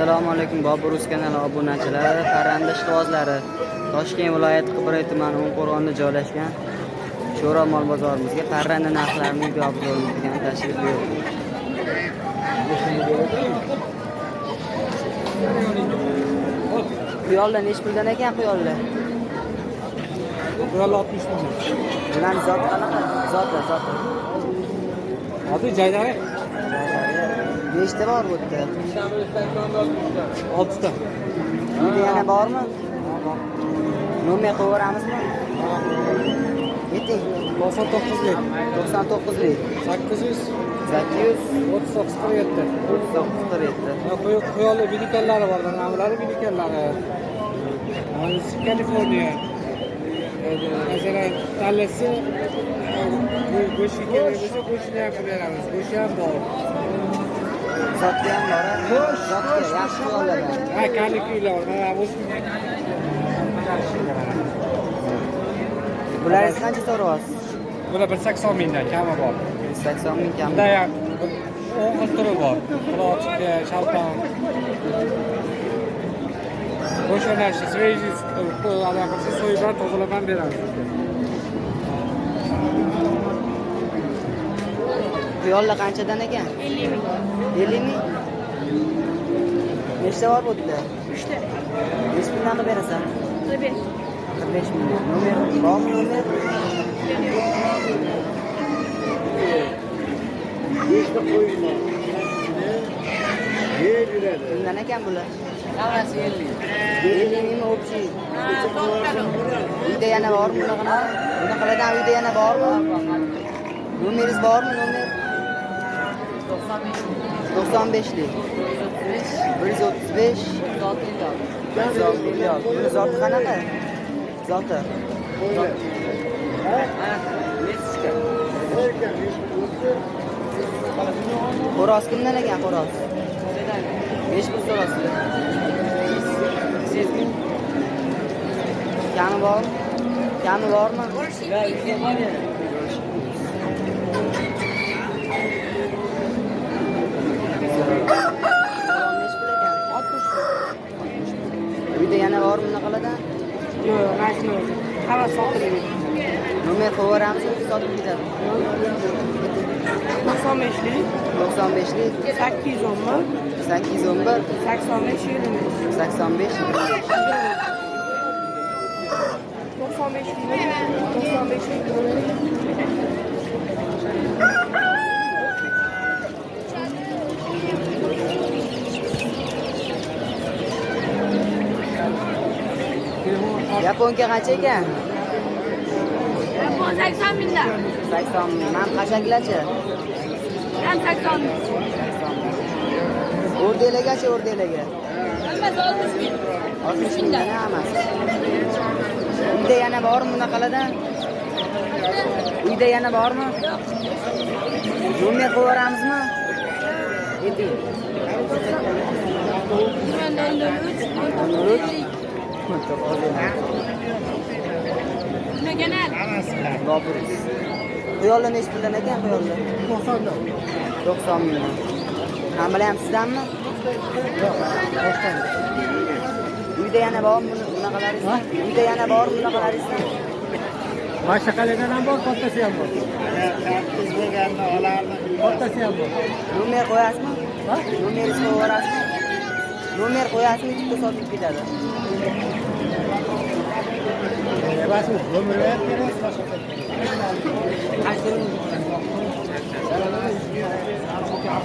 Assalomu alaykum Bobur.uz kanali obunachilari, parranda ishqibozlari. Toshkent viloyati Qibray tumani O'nqo'rg'onda joylashgan Sho'ro mol bozorimizga parranda narxlarini video obzorini degan tashrif buyurdik. Quyonlar necha puldan ekan quyonlar? Quyonlar 60 ming. Bularning zoti qanaqa? Zoti. Hozir jaydari Nechta bor bu yerda? 6 ta. Uyda yana bormi? Nomer qo'yramizmi? Yeting. 99 lik. 99 lik. 800 800 39 39 Quyonlar bilikanlari bor, namlari bilikanlari. Hozir Kaliforniya. Masalan, tanlasa go'shtga kerak bo'lsa go'shtni ham beramiz. Go'sht ham bor. Zotli ham bor. Zotli yaxshi quyonlar. Ha, kalikuylar bor. Ha, o'sha. Bularning qancha so'rayapsiz? Bular 180 mingdan kami bor. 180 ming kami. Bunda ham o'g'il turi bor. Qulochga, shalton. O'sha narsa svejiz alaqasi so'yib tozalagan beramiz. Quyonlar qanchadan ekan? 50 ming. 50 ming. Nechta bor bu yerda? 3 ta. Necha puldan qilib berasan? 45. 45 ming. Nomer bormi nomer? Bundan ekan bular? Davasi 50. 50 mingmi общий? Ha, to'xtadi. Uyda yana bormi bunaqa? Bunaqalardan uyda yana bormi? Nomeringiz bormi nomer? 95 lik. 135 Buni zoti qanaqa? Zoti. Xo'roz kimdan ekan xo'roz? Necha pul so'rasizlar? 8 ming. Kami bormi? Uyda yana bormi bunaqalardan? Yo'q, mashina o'zi. Havas sotilmaydi. Nomer qo'yramizmi? Sotib ketadi. 95 lik, 95 lik 811, 811 85 25. 85 95 lik. Yaponka qancha ekan? Yapon 80 mingdan. 80 ming. Mana qashaklarchi? Ham 80 ming. O'rdeklagachi o'rdeklaga? Hammasi 60 ming. 60 mingdan hammasi. Uyda yana bormi bunaqalardan? Uyda yana bormi? Nomer qo'yramizmi? Yeting. 03. Nima kanal? Bobur. Quyonlar necha puldan ekan quyonlar? 90 mingdan. Hammalar ham sizdanmi? Yo'q, boshqadan. Uyda yana bormi bunaqalaringiz? Uyda yana bormi bunaqalaringiz? Boshqalardan ham bor, kattasi ham bor. Biz deganni olardi. Kattasi ham bor. Nomer qo'yasizmi? Ha? Nomeringizni qo'yasizmi? Nomer qo'yasizmi, bitta sotib ketadi. Basmi, nomer beramiz, boshqa.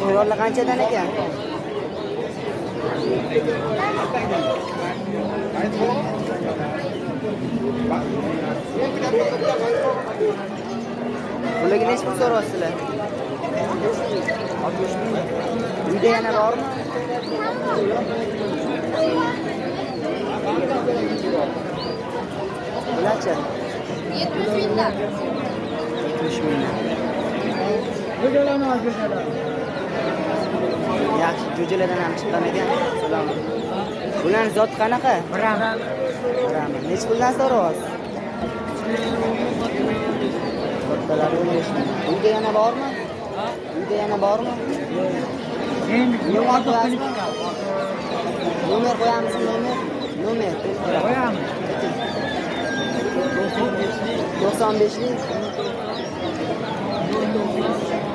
Quyonlar qanchadan ekan? Bularga necha pul so'rayapsizlar? 60 ming. Uyda yana bormi? Bularchi? 70 mingdan. 70 mingdan. Jo'jalarni olib keladi. Yaxshi, jo'jalardan ham chiqqan ekan. Salom. Bularning zoti qanaqa? Bravo. Necha puldan so'rayapsiz? Kattalar 15 ming. Uyda yana bormi? Nomer qo'yasizmi? Nomer qo'yamizmi? Nomer. Qo'yamiz. 95lik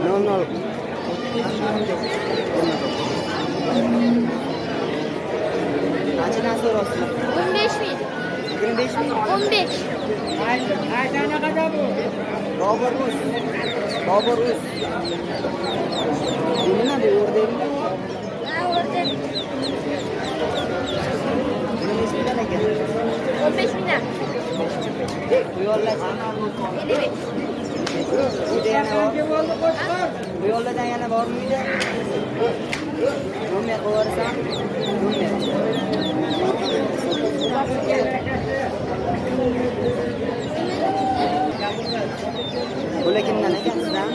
00 qanchadan so'rayapsizlar? 15.000. 25 ming. 15. Aytana qadar bu. Bobur Uz. Bu nima bu o'rdakmi? Ha, o'rdak. Nima ishlar ekan? 15 mingdan. Bu yo'llar 55. bu yo'llardan yana bormi uyda? Nomer qo'yaversan. Nomer. Bular kimdan ekan sizdan?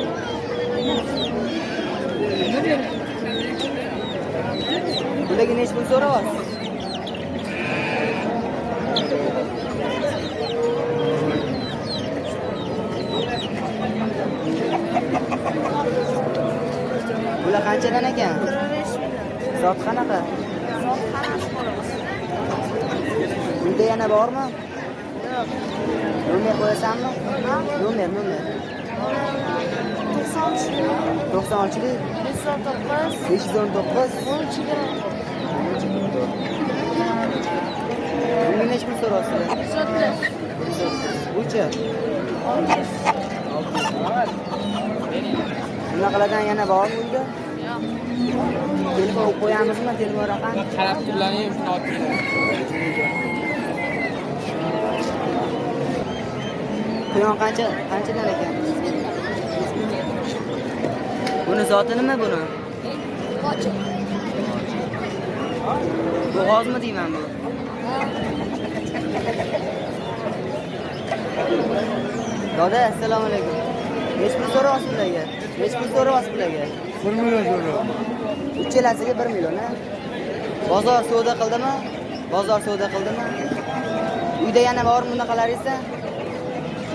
Bularga necha pul so'rayapsiz? Bular qanchadan ekan? 25 mingdan. Zot qanaqa? Soat qarashib qolamiz. Uyda yana bormi? Yo'q. Nomer qo'yasanmi? Ha? Nomer. 96. 96lik 519. 519 12. Bunga necha pul so'rayapsizlar? 130. Bucha. 600. Bunaqalardan yana bormi uyda? Yo'q. Telefon qo'yamizmi? Telefon raqam? Qarab turlaring, shuni olib kelinglar. Quyon qanchadan ekan? Buni zoti nima buni? Qochib. Bo'g'ozmi deyman bu? Doda, assalomu alaykum. Necha pul so'rayapsiz bularga? Necha pul so'rayapsiz bularga? 1 million so'rayapti. Uchalasiga 1 million, ha? Bozor savdo qildimi? Uyda yana bormi bunaqalaringizda?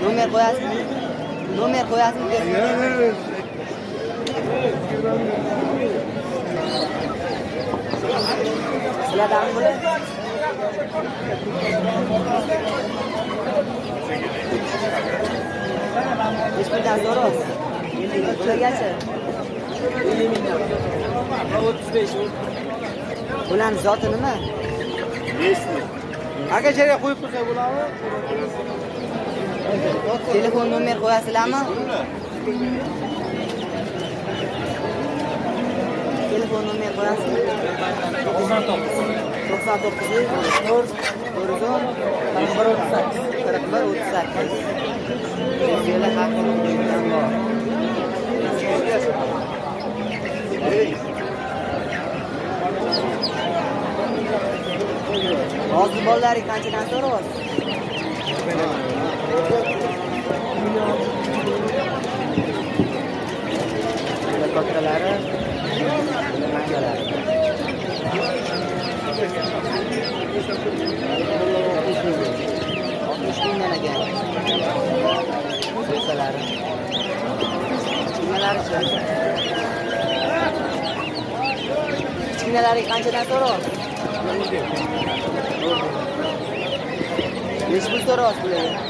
Nomer qo'yasizmi? Sizlardan bular? Necha puldan so'rayapsiz? Bulargacha? 50 mingdan. 35. Bularni zoti nima? Aka joyga qo'yib qo'ysak bo'ladimi? Telefon nomer qo'yasizlarmi? Telefon nomer qo'yasizmi? 99. 99 4138. Yo'la haqini qo'ygan bor. Hozir bolalaring qanchadan so'rayapsiz? Kattalari, mangalari. 60 mingdan ekan. Kattalari. Kichkinalari-chi? Kichkinalari qanchadan so'rayapsiz? Necha pul so'rayapsiz bularga?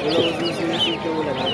Bular o'zini sevishga bo'ladi.